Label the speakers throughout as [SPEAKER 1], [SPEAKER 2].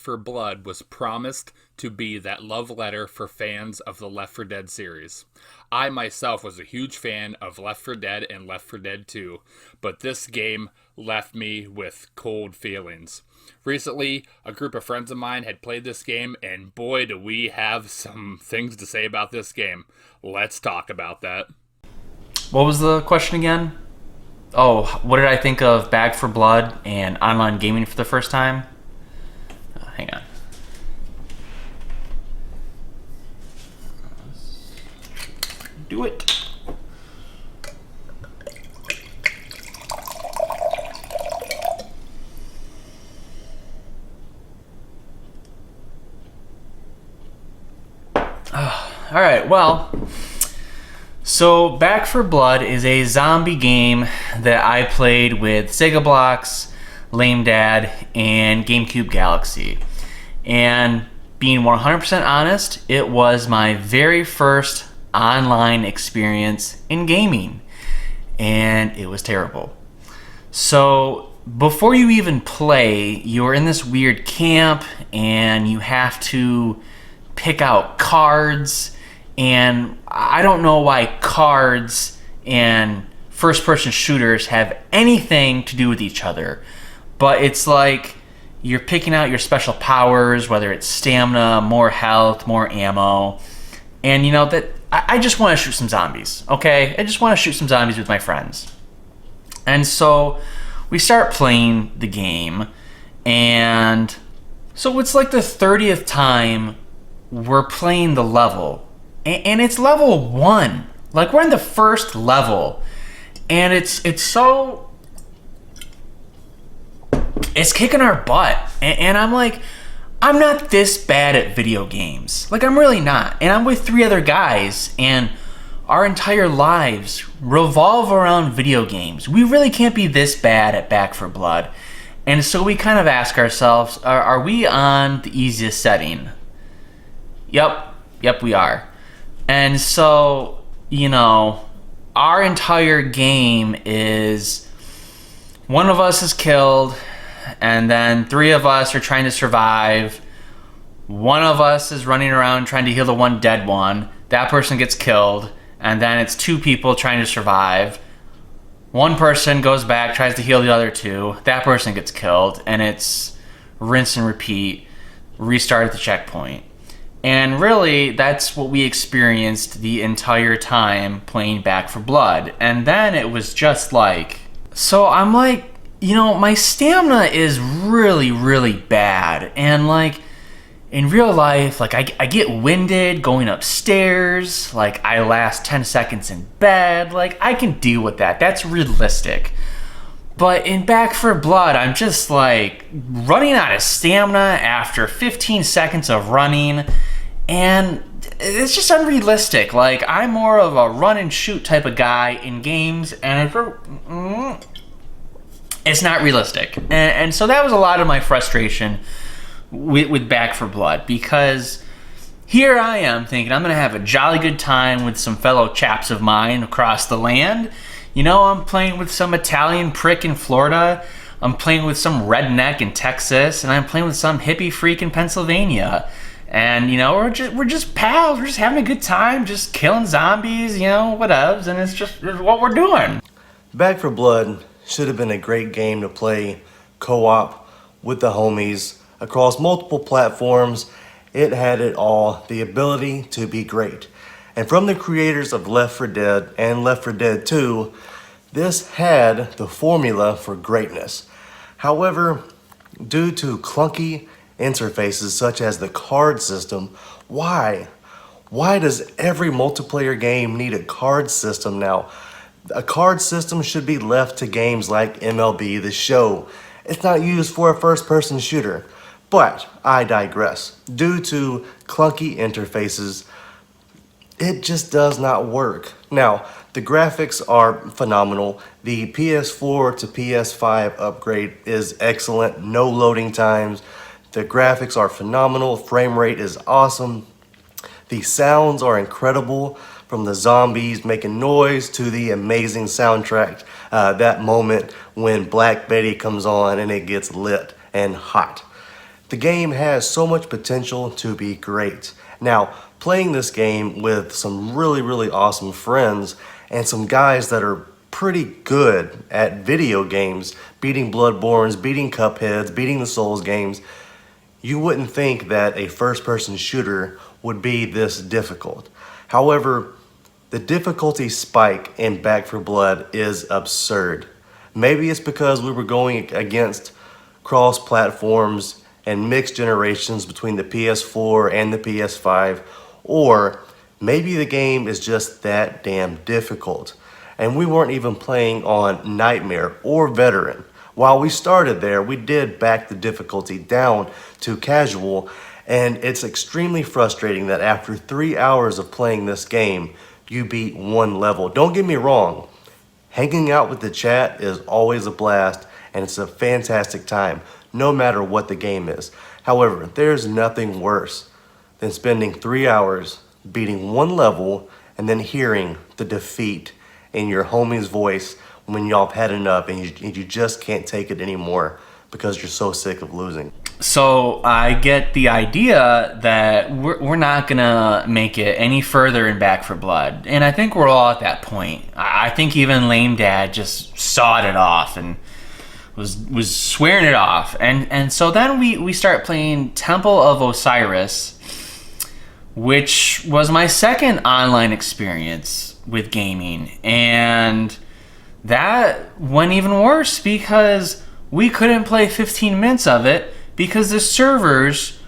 [SPEAKER 1] for Blood was promised to be that love letter for fans of the Left 4 Dead series. I myself was a huge fan of Left 4 Dead and Left 4 Dead 2, but this game left me with cold feelings. Recently, a group of friends of mine had played this game, and boy, do we have some things to say about this game. Let's talk about that.
[SPEAKER 2] What was the question again? Oh, what did I think of Back 4 Blood and online gaming for the first time? Hang on. Do it. All right, well, so Back 4 Blood is a zombie game that I played with Sega Blocks, LameDad, and GameCube Galaxy. And being 100% honest, it was my very first online experience in gaming, and it was terrible. So before you even play, you're in this weird camp, and you have to pick out cards. And I don't know why cards and first-person shooters have anything to do with each other. But it's like you're picking out your special powers, whether it's stamina, more health, more ammo. And you know, that I just want to shoot some zombies, okay? I just want to shoot some zombies with my friends. And so we start playing the game. And so it's like the 30th time we're playing the level. And it's level 1. Like, we're in the first level. And it's kicking our butt. And I'm like, I'm not this bad at video games. Like, I'm really not. And I'm with 3 other guys. And our entire lives revolve around video games. We really can't be this bad at Back 4 Blood. And so we kind of ask ourselves, are we on the easiest setting? Yep, we are. And so, you know, our entire game is one of us is killed, and then 3 of us are trying to survive. One of us is running around trying to heal the one dead one. That person gets killed, and then it's 2 people trying to survive. One person goes back, tries to heal the other 2. That person gets killed, and it's rinse and repeat, restart at the checkpoint. And really, that's what we experienced the entire time playing Back 4 Blood. And then it was just like... So I'm like, you know, my stamina is really, really bad. And like, in real life, like, I get winded going upstairs. Like, I last 10 seconds in bed. Like, I can deal with that. That's realistic. But in Back 4 Blood, I'm just like running out of stamina after 15 seconds of running. And it's just unrealistic. Like, I'm more of a run and shoot type of guy in games, and it's not realistic. And so that was a lot of my frustration with Back 4 Blood, because here I am thinking I'm going to have a jolly good time with some fellow chaps of mine across the land. You know, I'm playing with some Italian prick in Florida. I'm playing with some redneck in Texas, and I'm playing with some hippie freak in Pennsylvania. And, you know, we're just pals. We're just having a good time, just killing zombies, you know, whatevs. And it's what we're doing.
[SPEAKER 3] Back 4 Blood should have been a great game to play co-op with the homies across multiple platforms. It had it all, the ability to be great. And from the creators of Left 4 Dead and Left 4 Dead 2, this had the formula for greatness. However, due to clunky interfaces such as the card system, why does every multiplayer game need a card system now? A card system should be left to games like MLB The Show. It's not used for a first-person shooter. But I digress. Due to clunky interfaces, it just does not work. Now, the graphics are phenomenal. The PS4 to PS5 upgrade is excellent. No loading times. The graphics are phenomenal. Frame rate is awesome. The sounds are incredible, from the zombies making noise to the amazing soundtrack. That moment when Black Betty comes on and it gets lit and hot. The game has so much potential to be great. Now, playing this game with some really awesome friends and some guys that are pretty good at video games, beating Bloodborns, beating Cupheads, beating the Souls games, you wouldn't think that a first-person shooter would be this difficult. However, the difficulty spike in Back 4 Blood is absurd. Maybe it's because we were going against cross platforms and mixed generations between the PS4 and the PS5, or maybe the game is just that damn difficult. And we weren't even playing on Nightmare or Veteran. While we started there, we did back the difficulty down to casual, and it's extremely frustrating that after 3 hours of playing this game, you beat one level. Don't get me wrong, hanging out with the chat is always a blast, and it's a fantastic time, no matter what the game is. However, there's nothing worse than spending 3 hours beating one level and then hearing the defeat in your homie's voice when y'all have had enough and you just can't take it anymore because you're so sick of losing.
[SPEAKER 2] So I get the idea that we're not gonna make it any further in Back 4 Blood, and I think we're all at that point. I think even LameDad just sawed it off and was swearing it off, and so then we start playing Temple of Osiris, which was my second online experience with gaming, and that went even worse because we couldn't play 15 minutes of it because the servers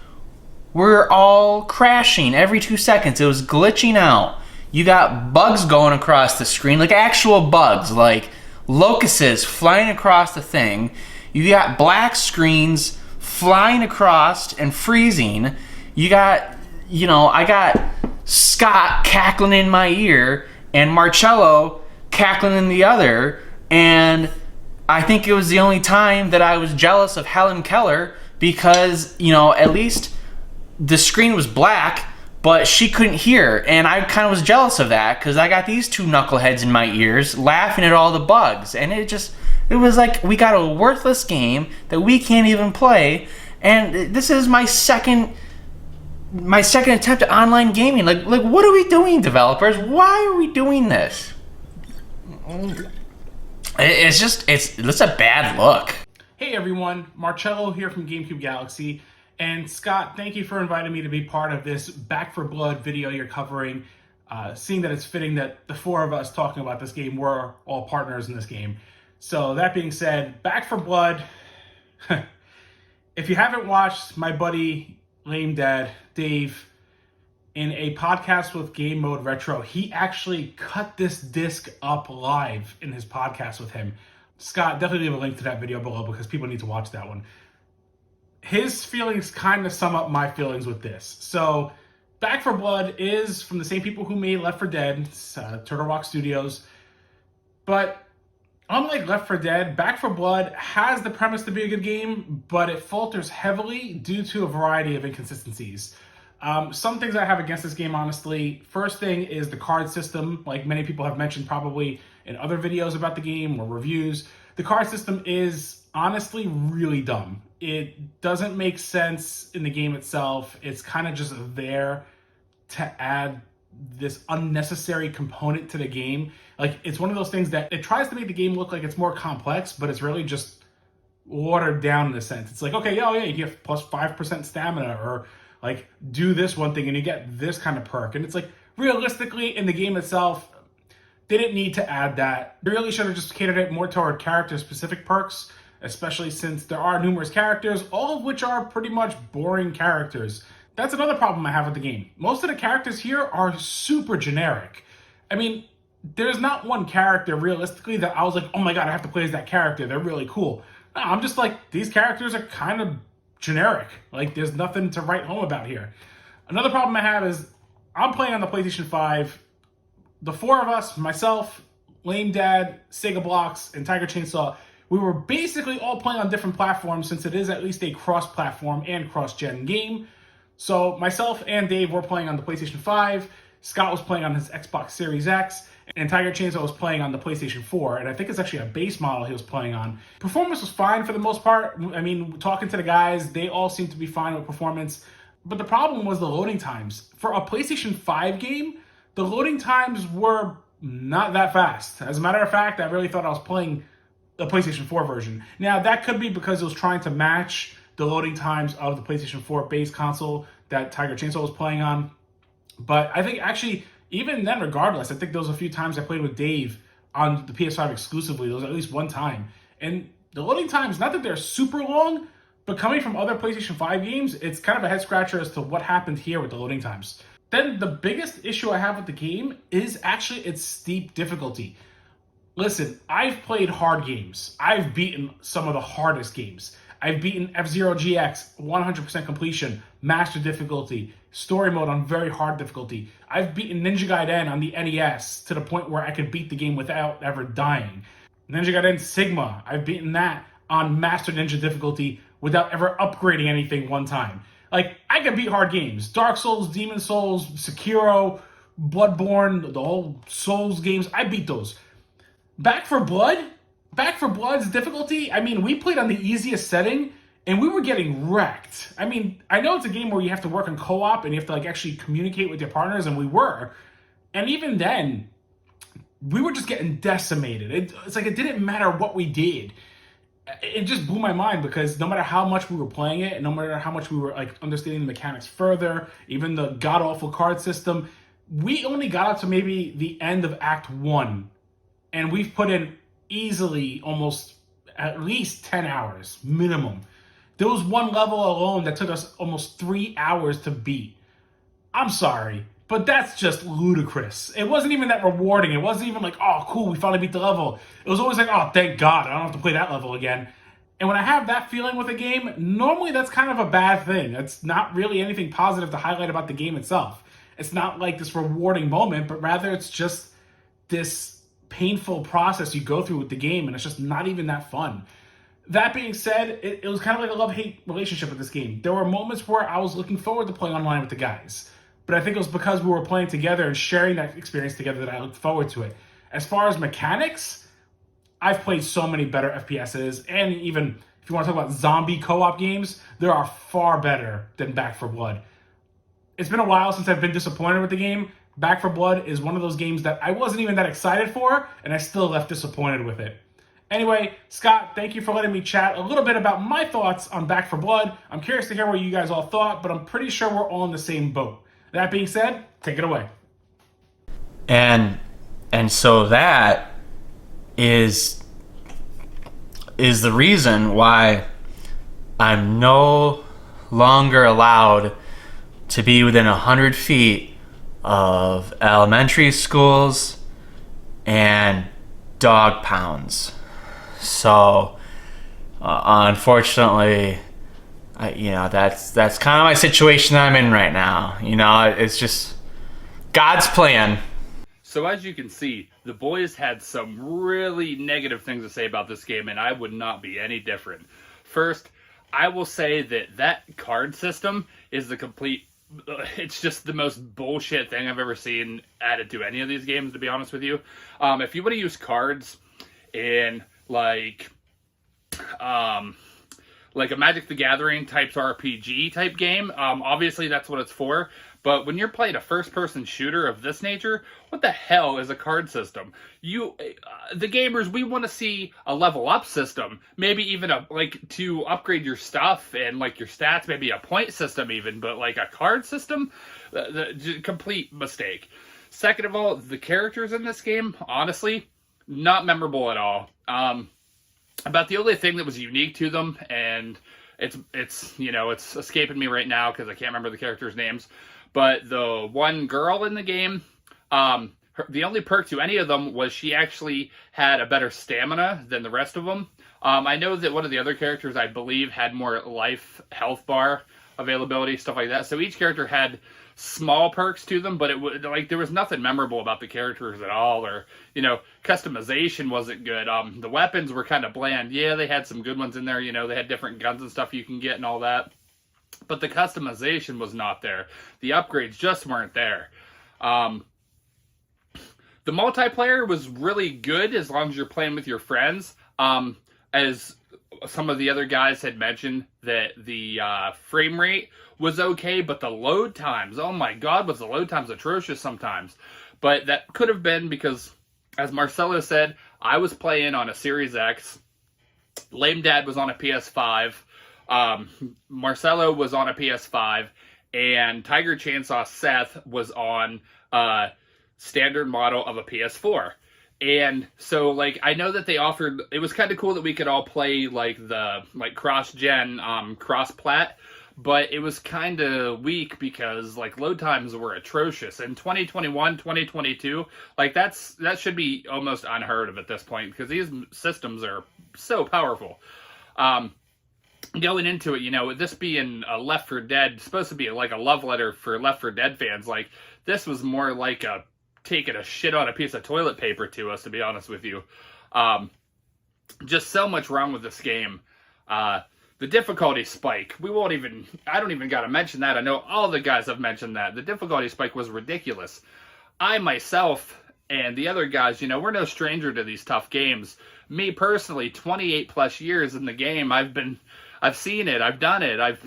[SPEAKER 2] were all crashing every 2 seconds. It was glitching out. You got bugs going across the screen, like actual bugs, like locusts flying across the thing. You got black screens flying across and freezing. You got, I got Scott cackling in my ear and Marcello cackling in the other, and I think it was the only time that I was jealous of Helen Keller because, at least the screen was black, but she couldn't hear, and I kind of was jealous of that because I got these two knuckleheads in my ears laughing at all the bugs, and it was like we got a worthless game that we can't even play, and this is my second attempt at online gaming. Like what are we doing, developers? Why are we doing this? It's a bad look.
[SPEAKER 4] Hey everyone, Marcello here from GameCube Galaxy, and Scott, thank you for inviting me to be part of this Back 4 Blood video you're covering, seeing that it's fitting that the four of us talking about this game were all partners in this game. So that being said, Back 4 Blood, if you haven't watched my buddy LameDad, Dave, in a podcast with Game Mode Retro, he actually cut this disc up live in his podcast with him. Scott, definitely leave a link to that video below because people need to watch that one. His feelings kind of sum up my feelings with this. So, Back 4 Blood is from the same people who made Left 4 Dead, Turtle Rock Studios. But unlike Left 4 Dead, Back 4 Blood has the premise to be a good game, but it falters heavily due to a variety of inconsistencies. Some things I have against this game, honestly. First thing is the card system. Like many people have mentioned probably in other videos about the game or reviews, the card system is honestly really dumb. It doesn't make sense in the game itself. It's kind of just there to add this unnecessary component to the game. Like, it's one of those things that it tries to make the game look like it's more complex, but it's really just watered down in a sense. It's like, okay, you get plus 5% stamina, or like do this one thing and you get this kind of perk. And it's like, realistically, in the game itself, they didn't need to add that. They really should have just catered it more toward character-specific perks, especially since there are numerous characters, all of which are pretty much boring characters. That's another problem I have with the game. Most of the characters here are super generic. I mean, there's not one character, realistically, that I was like, oh my god, I have to play as that character. They're really cool. No, I'm just like, these characters are kind of generic. Like, there's nothing to write home about here. Another problem I have is, I'm playing on the PlayStation 5. The four of us, myself, LameDad, Sega Blocks, and Tiger Chainsaw, we were basically all playing on different platforms since it is at least a cross-platform and cross-gen game. So myself and Dave were playing on the PlayStation 5. Scott was playing on his Xbox Series X, and Tiger Chainsaw was playing on the PlayStation 4, and I think it's actually a base model he was playing on. Performance was fine for the most part. I mean, talking to the guys, they all seemed to be fine with performance. But the problem was the loading times. For a PlayStation 5 game, the loading times were not that fast. As a matter of fact, I really thought I was playing the PlayStation 4 version. Now, that could be because it was trying to match the loading times of the PlayStation 4 base console that Tiger Chainsaw was playing on. But I think actually, even then, regardless, I think there was a few times I played with Dave on the PS5 exclusively. There was at least one time. And the loading times, not that they're super long, but coming from other PlayStation 5 games, it's kind of a head scratcher as to what happened here with the loading times. Then the biggest issue I have with the game is actually its steep difficulty. Listen, I've played hard games. I've beaten some of the hardest games. I've beaten F-Zero GX, 100% completion, master difficulty, story mode on very hard difficulty. I've beaten Ninja Gaiden on the NES to the point where I could beat the game without ever dying. Ninja Gaiden Sigma, I've beaten that on master ninja difficulty without ever upgrading anything one time. Like, I can beat hard games. Dark Souls, Demon Souls, Sekiro, Bloodborne, the whole Souls games, I beat those. Back for Blood's difficulty, I mean, we played on the easiest setting, and we were getting wrecked. I mean, I know it's a game where you have to work on co-op, and you have to, like, actually communicate with your partners, and we were. And even then, we were just getting decimated. It's like it didn't matter what we did. It just blew my mind because no matter how much we were playing it, and no matter how much we were like understanding the mechanics further, even the god-awful card system, we only got up to maybe the end of Act 1. And we've put in easily almost at least 10 hours, minimum. There was one level alone that took us almost 3 hours to beat. I'm sorry, but that's just ludicrous. It wasn't even that rewarding. It wasn't even like, oh, cool, we finally beat the level. It was always like, oh, thank God, I don't have to play that level again. And when I have that feeling with a game, normally that's kind of a bad thing. It's not really anything positive to highlight about the game itself. It's not like this rewarding moment, but rather it's just this painful process you go through with the game, and it's just not even that fun. That being said, it was kind of like a love-hate relationship with this game. There were moments where I was looking forward to playing online with the guys. But I think it was because we were playing together and sharing that experience together that I looked forward to it. As far as mechanics, I've played so many better FPSs, and even if you want to talk about zombie co-op games, there are far better than Back 4 Blood. It's been a while since I've been disappointed with the game. Back 4 Blood is one of those games that I wasn't even that excited for, and I still left disappointed with it. Anyway, Scott, thank you for letting me chat a little bit about my thoughts on Back 4 Blood. I'm curious to hear what you guys all thought, but I'm pretty sure we're all in the same boat. That being said, take it away.
[SPEAKER 2] And so that is the reason why I'm no longer allowed to be within 100 feet of elementary schools and dog pounds. So, unfortunately, that's kind of my situation that I'm in right now. It's just God's plan.
[SPEAKER 1] So as you can see, the boys had some really negative things to say about this game, and I would not be any different. First, I will say that card system is it's just the most bullshit thing I've ever seen added to any of these games, to be honest with you. If you want to use cards in like a Magic the Gathering type RPG type game, obviously that's what it's for. But when you're playing a first-person shooter of this nature, what the hell is a card system? The gamers, we want to see a level-up system, maybe even to upgrade your stuff and like your stats, maybe a point system even. But like a card system, the complete mistake. Second of all, the characters in this game, honestly, not memorable at all. About the only thing that was unique to them, and it's escaping me right now because I can't remember the characters' names. But the one girl in the game, the only perk to any of them was she actually had a better stamina than the rest of them. I know that one of the other characters, I believe, had more life, health bar availability, stuff like that. So each character had small perks to them, but there was nothing memorable about the characters at all, or customization wasn't good. The weapons were kind of bland. Yeah, they had some good ones in there. They had different guns and stuff you can get and all that. But the customization was not there. The upgrades just weren't there. The multiplayer was really good as long as you're playing with your friends. As some of the other guys had mentioned, that the frame rate was okay, but the load times, oh my god, was the load times atrocious sometimes. But that could have been because, as Marcelo said, I was playing on a Series X. LameDad was on a PS5. Marcelo was on a PS5. And Tiger Chainsaw Seth was on standard model of a PS4. And so, like, I know that they offered, it was kind of cool that we could all play, like, the, like, cross-gen, cross-plat, but it was kind of weak because, like, load times were atrocious. In 2021, 2022, like, that should be almost unheard of at this point because these systems are so powerful. Going into it, you know, this being a Left 4 Dead, supposed to be like a love letter for Left 4 Dead fans, like, this was more like a taking a shit on a piece of toilet paper to us, to be honest with you. Just so much wrong with this game. The difficulty spike, I don't even gotta mention that. I know all the guys have mentioned that. The difficulty spike was ridiculous. I myself and the other guys, you know, we're no stranger to these tough games. Me personally, 28 plus years in the game, I've seen it, I've done it, I've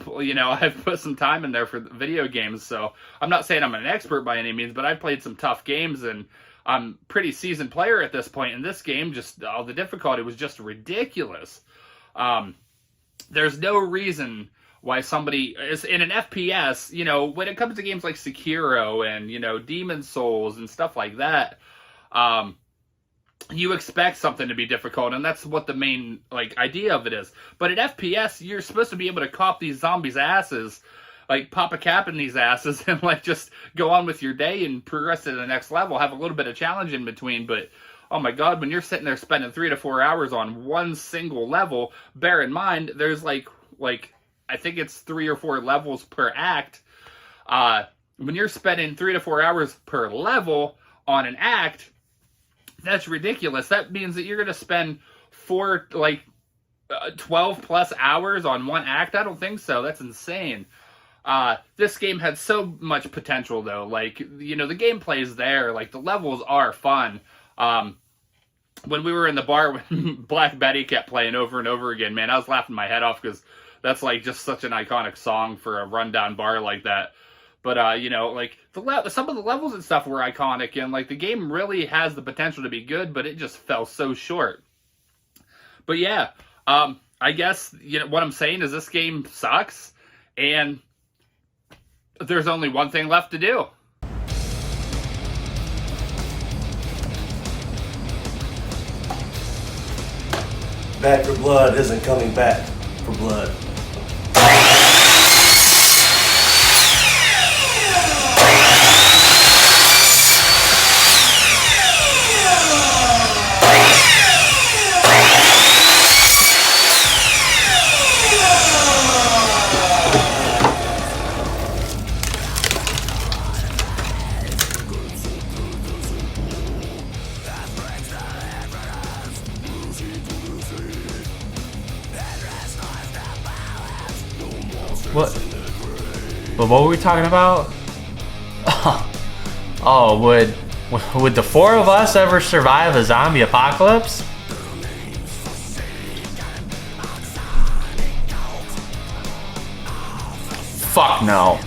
[SPEAKER 1] put some time in there for video games, so I'm not saying I'm an expert by any means, but I've played some tough games, and I'm a pretty seasoned player at this point, and this game, just, the difficulty was just ridiculous. There's no reason why somebody is in an FPS, you know, when it comes to games like Sekiro and, you know, Demon Souls and stuff like that, you expect something to be difficult, and that's what the main, like, idea of it is. But at FPS, you're supposed to be able to cop these zombies' asses, like, pop a cap in these asses, and, like, just go on with your day and progress to the next level, have a little bit of challenge in between. But, oh my god, when you're sitting there spending 3 to 4 hours on one single level, bear in mind, there's, like I think it's 3 or 4 levels per act. When you're spending 3 to 4 hours per level on an act, that's ridiculous. That means that you're going to spend 12 plus hours on one act? I don't think so. That's insane. This game had so much potential, though. Like, you know, the gameplay is there. Like, the levels are fun. When we were in the bar, when Black Betty kept playing over and over again, man, I was laughing my head off because that's, like, just such an iconic song for a rundown bar like that. But, you know, like, some of the levels and stuff were iconic, and, like, the game really has the potential to be good, but it just fell so short. But, yeah, I guess, you know, what I'm saying is this game sucks, and there's only one thing left to do.
[SPEAKER 3] Back for Blood isn't coming back for blood.
[SPEAKER 2] What? But what were we talking about? Oh, would the 4 of us ever survive a zombie apocalypse? Fuck no.